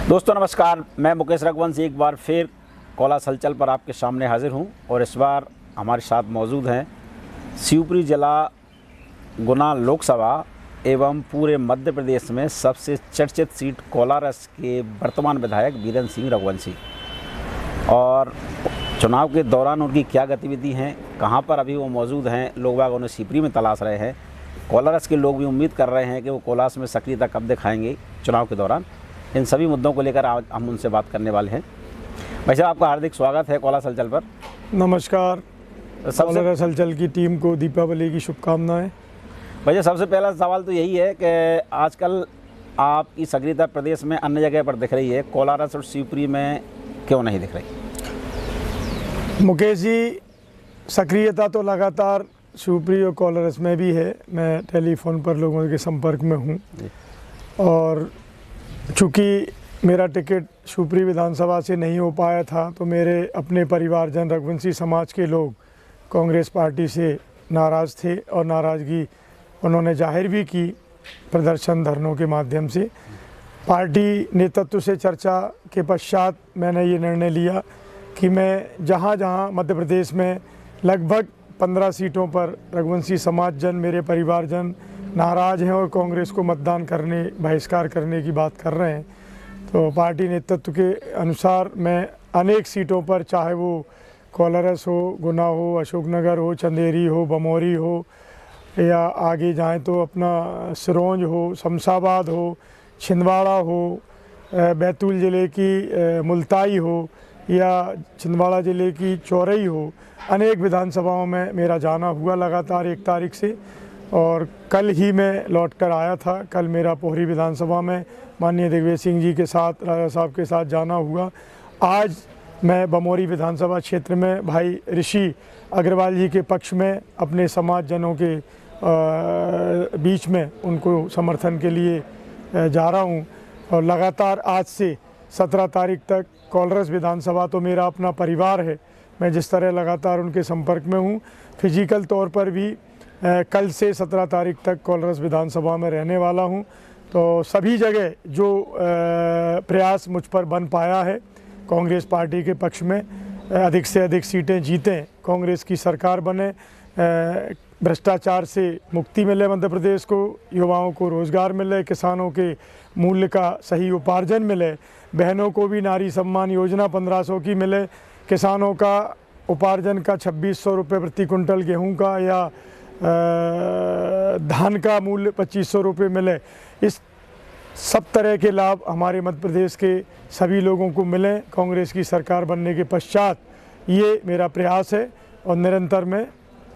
दोस्तों नमस्कार, मैं मुकेश रघुवंशी एक बार फिर कोलास हलचल पर आपके सामने हाजिर हूं और इस बार हमारे साथ मौजूद हैं शिवपुरी जिला गुना लोकसभा एवं पूरे मध्य प्रदेश में सबसे चर्चित सीट कोलारस के वर्तमान विधायक वीरेंद्र सिंह रघुवंशी। और चुनाव के दौरान उनकी क्या गतिविधि हैं, कहां पर अभी वो मौजूद हैं, लोग बाग उन्हें शिवपुरी में तलाश रहे हैं। कोलारस के लोग भी उम्मीद कर रहे हैं कि वो कोलास में सक्रियता कब दिखाएंगे चुनाव के दौरान। इन सभी मुद्दों को लेकर आज हम उनसे बात करने वाले हैं। भाई साहब, आपका हार्दिक स्वागत है कोलास हलचल पर। नमस्कार। कोलास हलचल की टीम को दीपावली की शुभकामनाएं। भैया, सबसे पहला सवाल तो यही है कि आजकल आपकी सक्रियता प्रदेश में अन्य जगह पर दिख रही है, कोलारस और शिवपुरी में क्यों नहीं दिख रही? मुकेश जी, सक्रियता तो लगातार शिवपुरी और कोलारस में भी है। मैं टेलीफोन पर लोगों के संपर्क में हूँ और चूँकि मेरा टिकट शिवपुरी विधानसभा से नहीं हो पाया था तो मेरे अपने परिवारजन रघुवंशी समाज के लोग कांग्रेस पार्टी से नाराज़ थे और नाराज़गी उन्होंने जाहिर भी की प्रदर्शन धरनों के माध्यम से। पार्टी नेतृत्व से चर्चा के पश्चात मैंने ये निर्णय लिया कि मैं जहाँ जहाँ मध्य प्रदेश में लगभग 15 सीटों पर रघुवंशी समाजजन, मेरे परिवारजन नाराज़ हैं और कांग्रेस को मतदान करने, बहिष्कार करने की बात कर रहे हैं, तो पार्टी नेतृत्व के अनुसार मैं अनेक सीटों पर, चाहे वो कोलारस हो, गुना हो, अशोकनगर हो, चंदेरी हो, बमौरी हो, या आगे जाएं तो अपना सिरोंज हो, शमशाबाद हो, छिंदवाड़ा हो, बैतूल ज़िले की मुल्ताई हो या छिंदवाड़ा ज़िले की चौरई हो, अनेक विधानसभाओं में मेरा जाना हुआ लगातार 1 तारीख से। और कल ही मैं लौट कर आया था। कल मेरा पोहरी विधानसभा में माननीय दिग्विजय सिंह जी के साथ, राजा साहब के साथ जाना हुआ। आज मैं बमौरी विधानसभा क्षेत्र में भाई ऋषि अग्रवाल जी के पक्ष में अपने समाजजनों के बीच में उनको समर्थन के लिए जा रहा हूँ। और लगातार आज से 17 तारीख तक कोलारस विधानसभा तो मेरा अपना परिवार है। मैं जिस तरह लगातार उनके संपर्क में हूँ, फिजिकल तौर पर भी कल से 17 तारीख तक कोलारस विधानसभा में रहने वाला हूं। तो सभी जगह जो प्रयास मुझ पर बन पाया है, कांग्रेस पार्टी के पक्ष में अधिक से अधिक सीटें जीतें, कांग्रेस की सरकार बने, भ्रष्टाचार से मुक्ति मिले मध्य प्रदेश को, युवाओं को रोज़गार मिले, किसानों के मूल्य का सही उपार्जन मिले, बहनों को भी नारी सम्मान योजना 1500 की मिले, किसानों का उपार्जन का 2600 रुपये प्रति कुंटल गेहूँ का या धान का मूल्य 2500 रुपये मिले। इस सब तरह के लाभ हमारे मध्य प्रदेश के सभी लोगों को मिलें कांग्रेस की सरकार बनने के पश्चात, ये मेरा प्रयास है। और निरंतर मैं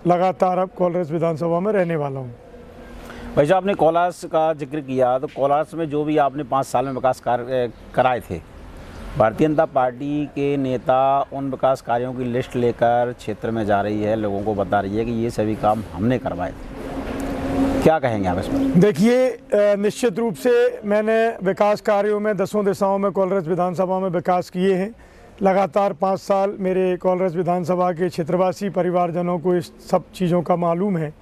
लगातार अब कोलारस विधानसभा में रहने वाला हूँ। भाई साहब, आपने कोलारस का जिक्र किया, तो कोलारस में जो भी आपने 5 साल में विकास कार्य कराए थे, भारतीय जनता पार्टी के नेता उन विकास कार्यों की लिस्ट लेकर क्षेत्र में जा रही है, लोगों को बता रही है कि ये सभी काम हमने करवाए थे। क्या कहेंगे आप इस पर? देखिए, निश्चित रूप से मैंने विकास कार्यों में 10 दिशाओं में कोलारस विधानसभा में विकास किए हैं। लगातार 5 साल मेरे कोलारस विधानसभा के क्षेत्रवासी परिवारजनों को इस सब चीज़ों का मालूम है।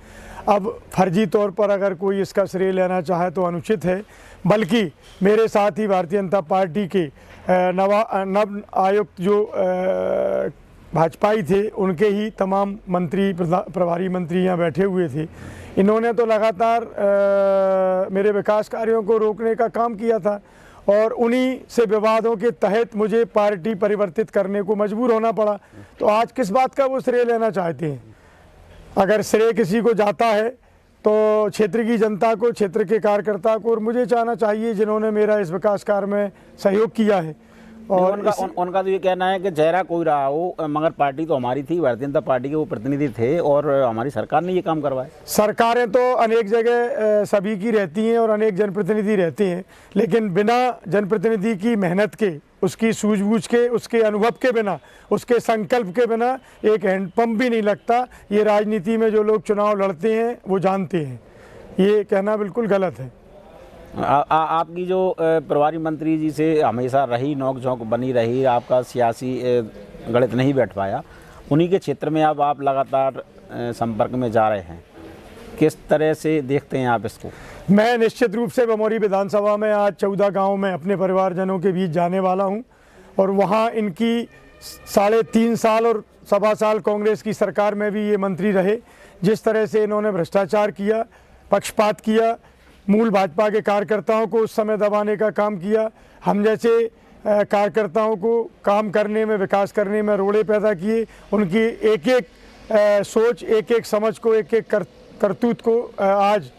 अब फर्जी तौर पर अगर कोई इसका श्रेय लेना चाहे तो अनुचित है, बल्कि मेरे साथ ही भारतीय जनता पार्टी के नव आयुक्त जो भाजपाई थे, उनके ही तमाम मंत्री, प्रभारी मंत्री यहाँ बैठे हुए थे। इन्होंने तो लगातार मेरे विकास कार्यों को रोकने का काम किया था और उन्हीं से विवादों के तहत मुझे पार्टी परिवर्तित करने को मजबूर होना पड़ा। तो आज किस बात का वो श्रेय लेना चाहते हैं? अगर श्रेय किसी को जाता है तो क्षेत्र की जनता को, क्षेत्र के कार्यकर्ता को, और मुझे चाहना चाहिए जिन्होंने मेरा इस विकास कार्य में सहयोग किया है। और उनका तो ये कहना है कि चेहरा कोई रहा हो, मगर पार्टी तो हमारी थी, भारतीय जनता पार्टी के वो प्रतिनिधि थे और हमारी सरकार ने ये काम करवाए। सरकारें तो अनेक जगह सभी की रहती हैं और अनेक जनप्रतिनिधि रहते हैं, लेकिन बिना जनप्रतिनिधि की मेहनत के, उसकी सूझबूझ के, उसके अनुभव के बिना, उसके संकल्प के बिना एक हैंडपंप भी नहीं लगता। ये राजनीति में जो लोग चुनाव लड़ते हैं वो जानते हैं। ये कहना बिल्कुल गलत है। आपकी जो प्रभारी मंत्री जी से हमेशा रही नोक-झोंक बनी रही, आपका सियासी गणित नहीं बैठ पाया, उन्हीं के क्षेत्र में अब आप लगातार संपर्क में जा रहे हैं। किस तरह से देखते हैं आप इसको? मैं निश्चित रूप से बमोरी विधानसभा में आज 14 गांव में अपने परिवारजनों के बीच जाने वाला हूं और वहां इनकी 3.5 साल और 1.25 साल कांग्रेस की सरकार में भी ये मंत्री रहे, जिस तरह से इन्होंने भ्रष्टाचार किया, पक्षपात किया, मूल भाजपा के कार्यकर्ताओं को उस समय दबाने का काम किया, हम जैसे कार्यकर्ताओं को काम करने में, विकास करने में रोड़े पैदा किए, उनकी एक एक सोच, एक एक समझ को, एक एक करतूत को आज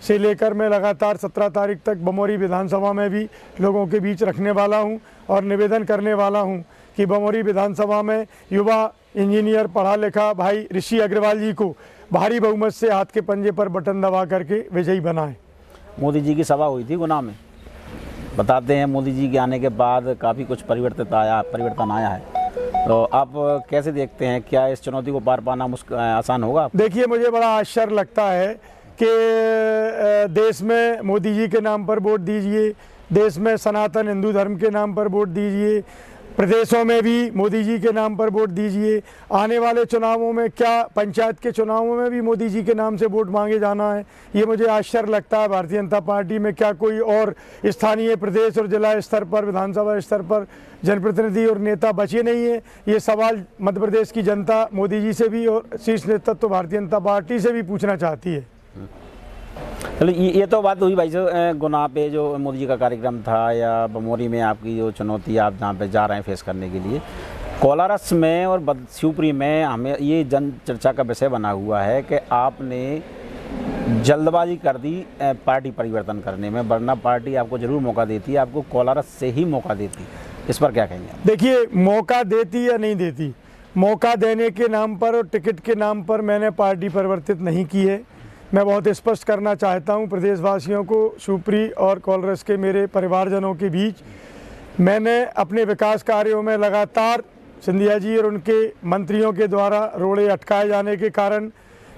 से लेकर मैं लगातार 17 तारीख तक बमोरी विधानसभा में भी लोगों के बीच रखने वाला हूं और निवेदन करने वाला हूं कि बमोरी विधानसभा में युवा इंजीनियर पढ़ा लिखा भाई ऋषि अग्रवाल जी को भारी बहुमत से हाथ के पंजे पर बटन दबा करके विजयी बनाएं। मोदी जी की सभा हुई थी गुना में, बताते हैं मोदी जी के आने के बाद काफ़ी कुछ परिवर्तन आया है, तो आप कैसे देखते हैं, क्या इस चुनौती को पार पाना आसान होगा? देखिए, मुझे बड़ा आश्चर्य लगता है कि देश में मोदी जी के नाम पर वोट दीजिए, देश में सनातन हिंदू धर्म के नाम पर वोट दीजिए, प्रदेशों में भी मोदी जी के नाम पर वोट दीजिए, आने वाले चुनावों में क्या पंचायत के चुनावों में भी मोदी जी के नाम से वोट मांगे जाना है। ये मुझे आश्चर्य लगता है। भारतीय जनता पार्टी में क्या कोई और स्थानीय प्रदेश और जिला स्तर पर, विधानसभा स्तर पर जनप्रतिनिधि और नेता बचे नहीं है? ये सवाल मध्य प्रदेश की जनता मोदी जी से भी और शीर्ष नेतृत्व भारतीय जनता पार्टी से भी पूछना चाहती है। चलिए, ये तो बात हुई भाई साहब गुना पे जो मोदी जी का कार्यक्रम था, या बमोरी में आपकी जो चुनौती आप जहाँ पे जा रहे हैं फेस करने के लिए, कोलारस में और शिवपुरी में हमें ये जन चर्चा का विषय बना हुआ है कि आपने जल्दबाजी कर दी पार्टी परिवर्तन करने में, वरना पार्टी आपको जरूर मौका देती है, आपको कोलारस से ही मौका देती। इस पर क्या कहेंगे? देखिए, मौका देती या नहीं देती, मौका देने के नाम पर और टिकट के नाम पर मैंने पार्टी परिवर्तित नहीं की है। मैं बहुत स्पष्ट करना चाहता हूं प्रदेशवासियों को, शिवपुरी और कोलारस के मेरे परिवारजनों के बीच, मैंने अपने विकास कार्यों में लगातार सिंधिया जी और उनके मंत्रियों के द्वारा रोड़े अटकाए जाने के कारण,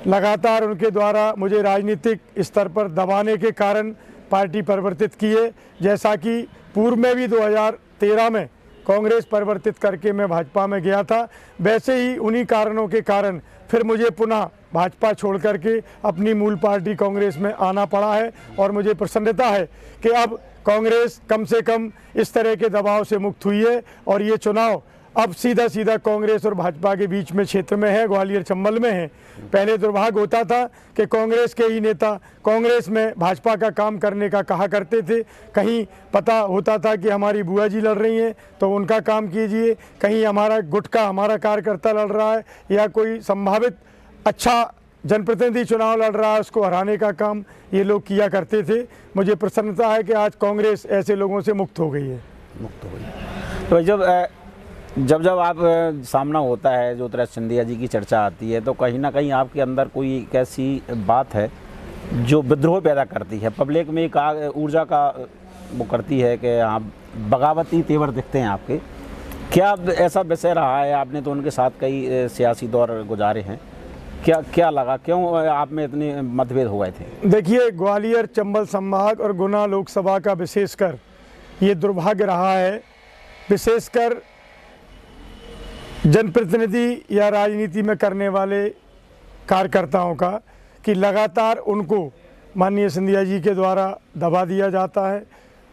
लगातार उनके द्वारा मुझे राजनीतिक स्तर पर दबाने के कारण पार्टी परिवर्तित की है। जैसा कि पूर्व में भी 2013 में कांग्रेस परिवर्तित करके मैं भाजपा में गया था, वैसे ही उन्हीं कारणों के कारण फिर मुझे पुनः भाजपा छोड़ करके अपनी मूल पार्टी कांग्रेस में आना पड़ा है। और मुझे प्रसन्नता है कि अब कांग्रेस कम से कम इस तरह के दबाव से मुक्त हुई है और ये चुनाव अब सीधा सीधा कांग्रेस और भाजपा के बीच में क्षेत्र में है, ग्वालियर चंबल में है। पहले दुर्भाग्य होता था कि कांग्रेस के ही नेता कांग्रेस में भाजपा का काम करने का कहा करते थे। कहीं पता होता था कि हमारी बुआ जी लड़ रही हैं तो उनका काम कीजिए, कहीं हमारा गुटका, हमारा कार्यकर्ता लड़ रहा है, या कोई संभावित अच्छा जनप्रतिनिधि चुनाव लड़ रहा है, उसको हराने का काम ये लोग किया करते थे। मुझे प्रसन्नता है कि आज कांग्रेस ऐसे लोगों से मुक्त हो गई है। मुक्त हो गई। तो जब आप सामना होता है, जो तरह सिंधिया जी की चर्चा आती है, तो कहीं ना कहीं आपके अंदर कोई एक ऐसी बात है जो विद्रोह पैदा करती है, पब्लिक में एक ऊर्जा का वो करती है कि आप बगावती तेवर दिखते हैं आपके। क्या ऐसा विषय रहा है? आपने तो उनके साथ कई सियासी दौर गुजारे हैं, क्या लगा, क्यों आप में इतने मतभेद हो गए थे? देखिए, ग्वालियर चंबल संभाग और गुना लोकसभा का विशेषकर ये दुर्भाग्य रहा है, विशेषकर जनप्रतिनिधि या राजनीति में करने वाले कार्यकर्ताओं का, कि लगातार उनको माननीय सिंधिया जी के द्वारा दबा दिया जाता है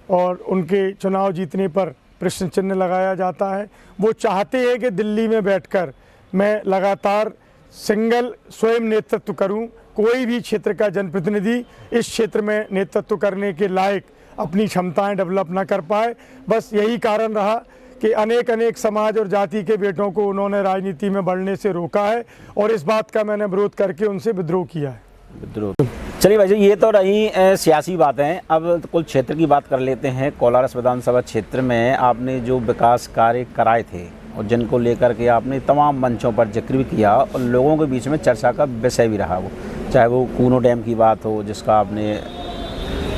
और उनके चुनाव जीतने पर प्रश्न चिन्ह लगाया जाता है। वो चाहते हैं कि दिल्ली में बैठकर मैं लगातार सिंगल स्वयं नेतृत्व करूं, कोई भी क्षेत्र का जनप्रतिनिधि इस क्षेत्र में नेतृत्व करने के लायक अपनी क्षमताएं डेवलप ना कर पाए। बस यही कारण रहा कि अनेक समाज और जाति के बेटों को उन्होंने राजनीति में बढ़ने से रोका है और इस बात का मैंने विरोध करके उनसे विद्रोह किया है। विद्रोह। चलिए भाई जी, ये तो रही सियासी बातें। अब कुल क्षेत्र की बात कर लेते हैं। कोलारस विधानसभा क्षेत्र में आपने जो विकास कार्य कराए थे और जिनको लेकर के आपने तमाम मंचों पर जिक्र भी किया और लोगों के बीच में चर्चा का विषय भी रहा, वो चाहे वो कूनो डैम की बात हो जिसका आपने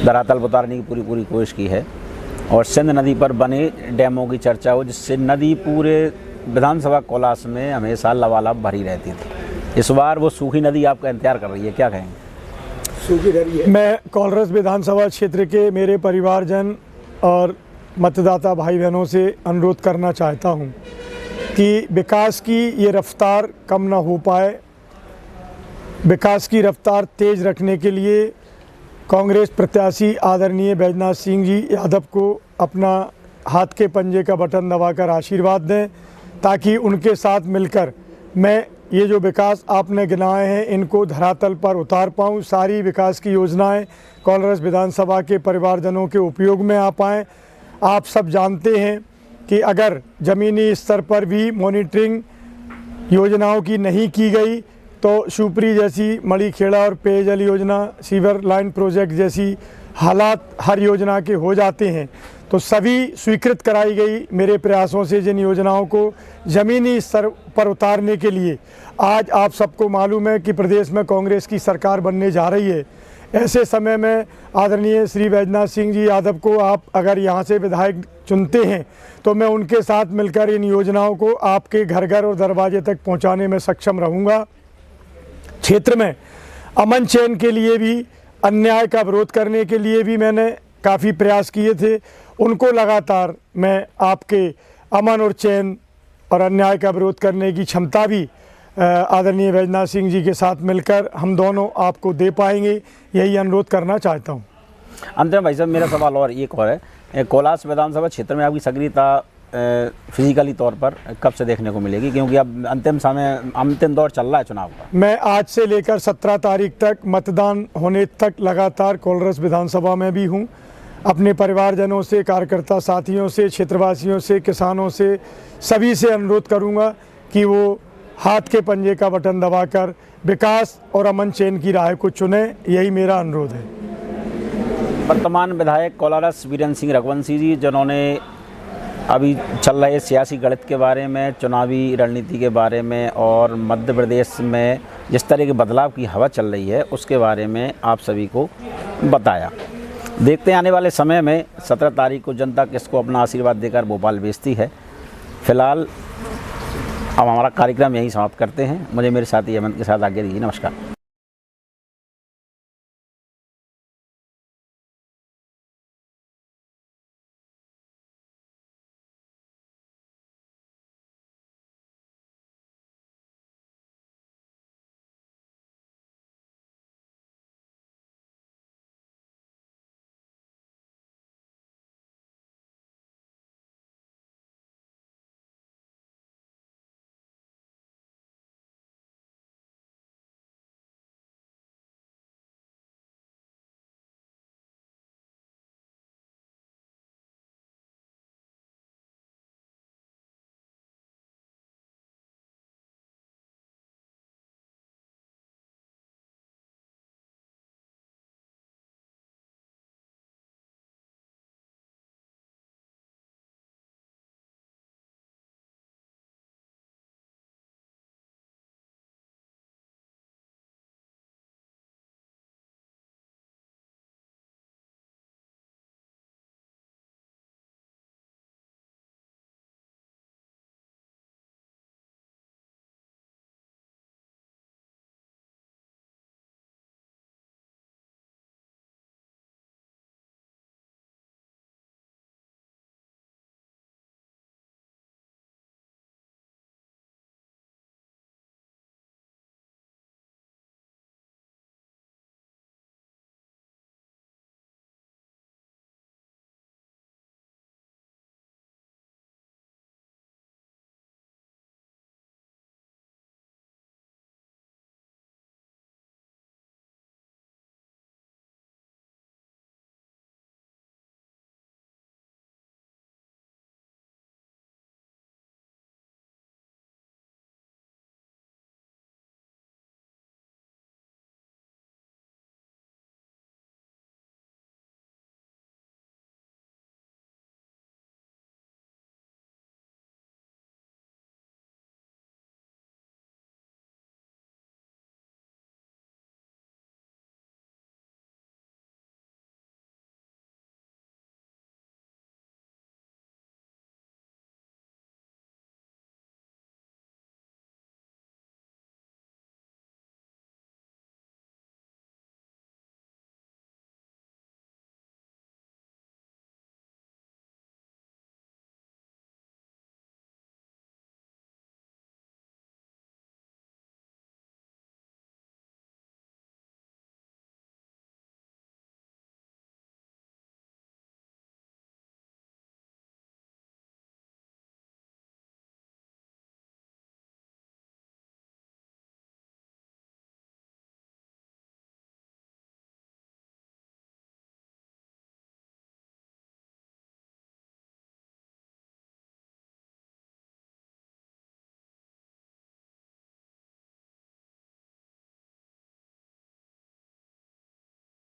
धरातल उतारने की पूरी कोशिश की है, और सिंध नदी पर बने डैमों की चर्चा हो जिससे नदी पूरे विधानसभा कोलारस में हमेशा लबालब भरी रहती थी। इस बार वो सूखी नदी आपका इंतजार कर रही है, क्या कहेंगे? सूखी रही है। मैं कोलारस विधानसभा क्षेत्र के मेरे परिवारजन और मतदाता भाई बहनों से अनुरोध करना चाहता हूं कि विकास की ये रफ्तार कम ना हो पाए। विकास की रफ्तार तेज़ रखने के लिए कांग्रेस प्रत्याशी आदरणीय बैजनाथ सिंह जी यादव को अपना हाथ के पंजे का बटन दबाकर आशीर्वाद दें, ताकि उनके साथ मिलकर मैं ये जो विकास आपने गिनाए हैं इनको धरातल पर उतार पाऊँ। सारी विकास की योजनाएं कोलारस विधानसभा के परिवारजनों के उपयोग में आ पाएँ। आप सब जानते हैं कि अगर ज़मीनी स्तर पर भी मॉनिटरिंग योजनाओं की नहीं की गई तो शिवपुरी जैसी मणिखेड़ा और पेयजल योजना, सीवर लाइन प्रोजेक्ट जैसी हालात हर योजना के हो जाते हैं। तो सभी स्वीकृत कराई गई मेरे प्रयासों से जिन योजनाओं को ज़मीनी स्तर पर उतारने के लिए आज आप सबको मालूम है कि प्रदेश में कांग्रेस की सरकार बनने जा रही है। ऐसे समय में आदरणीय श्री बैजनाथ सिंह जी यादव को आप अगर यहाँ से विधायक चुनते हैं तो मैं उनके साथ मिलकर इन योजनाओं को आपके घर घर और दरवाजे तक पहुँचाने में सक्षम रहूँगा। क्षेत्र में अमन चैन के लिए भी, अन्याय का विरोध करने के लिए भी मैंने काफ़ी प्रयास किए थे। उनको लगातार मैं आपके अमन और चैन और अन्याय का विरोध करने की क्षमता भी आदरणीय बैजनाथ सिंह जी के साथ मिलकर हम दोनों आपको दे पाएंगे, यही अनुरोध करना चाहता हूँ। अंत में भाई साहब मेरा सवाल और एक और है, कोलारस विधानसभा क्षेत्र में आपकी सक्रियता फिजिकली तौर पर कब से देखने को मिलेगी, क्योंकि अब अंतिम दौर चल रहा है चुनाव का? मैं आज से लेकर 17 तारीख तक मतदान होने तक लगातार कोलारस विधानसभा में भी हूँ। अपने परिवारजनों से, कार्यकर्ता साथियों से, क्षेत्रवासियों से, किसानों से, सभी से अनुरोध करूँगा कि वो हाथ के पंजे का बटन दबाकर विकास और अमन चैन की राह को चुने, यही मेरा अनुरोध है। वर्तमान विधायक कोलारस वीरेंद्र सिंह रघुवंशी जी, जिन्होंने अभी चल रहे सियासी गणित के बारे में, चुनावी रणनीति के बारे में और मध्य प्रदेश में जिस तरह के बदलाव की हवा चल रही है उसके बारे में आप सभी को बताया। देखते हैं आने वाले समय में 17 तारीख को जनता किसको अपना आशीर्वाद देकर भोपाल भेजती है। फिलहाल अब हमारा कार्यक्रम यहीं समाप्त करते हैं। मुझे मेरे साथी हेमंत के साथ आगे दीजिए। नमस्कार।